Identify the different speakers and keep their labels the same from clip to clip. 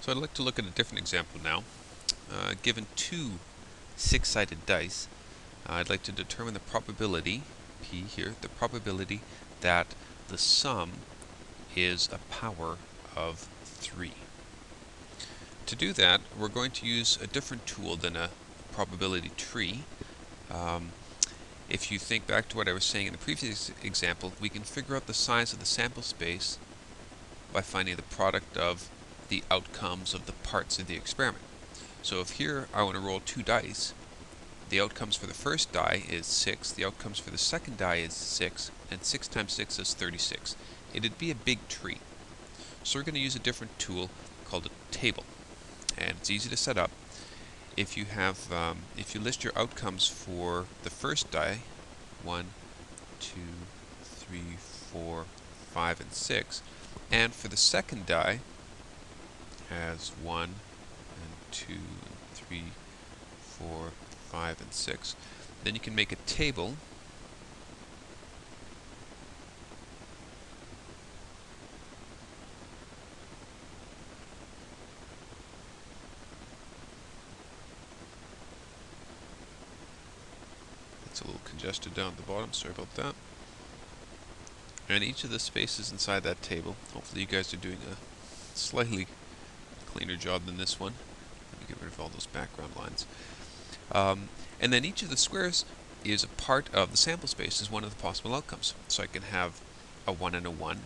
Speaker 1: So I'd like to look at a different example now. Given two six-sided dice, I'd like to determine the probability, P here, the probability that the sum is a power of 3. To do that, we're going to use a different tool than a probability tree. If you think back to what I was saying in the previous example, we can figure out the size of the sample space by finding the product of the outcomes of the parts of the experiment. So if here I want to roll 2 dice, the outcomes for the first die is 6, the outcomes for the second die is 6, and 6 times 6 is 36. It'd be a big tree. So we're going to use a different tool called a table. And it's easy to set up. If you list your outcomes for the first die, 1, 2, 3, 4, 5, and 6, and for the second die has 1 and 2 and 3, 4, 5, and 6. Then you can make a table it's a little congested down at the bottom, sorry about that. And each of the spaces inside that table, hopefully you guys are doing a slightly cleaner job than this one. Let me get rid of all those background lines. And then each of the squares is a part of the sample space, is one of the possible outcomes. So I can have a 1 and a 1,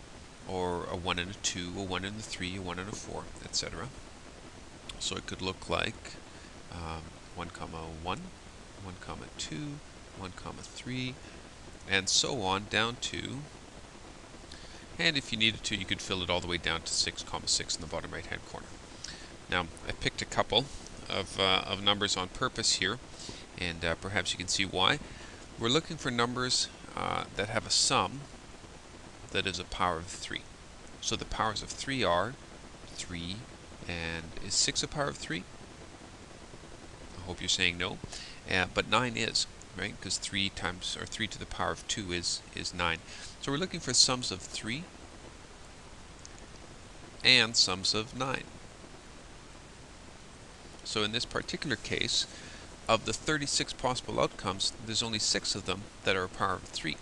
Speaker 1: or a 1 and a 2, a 1 and a 3, a 1 and a 4, etc. So it could look like 1 comma 1, 1 comma 2, 1 comma 3, and so on down to, and if you needed to, you could fill it all the way down to 6 comma 6 in the bottom right hand corner. Now I picked a couple of numbers on purpose here, and perhaps you can see why. We're looking for numbers that have a sum that is a power of 3. So the powers of 3 are 3, and is 6 a power of 3? I hope you're saying no. But 9 is, right? Because 3 times, or 3 to the power of 2 is 9. So we're looking for sums of 3 and sums of 9. So in this particular case, of the 36 possible outcomes, there's only 6 of them that are a power of 3.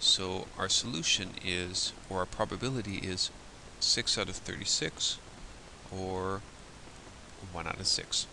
Speaker 1: So our solution is, or our probability is 6 out of 36, or 1 out of 6.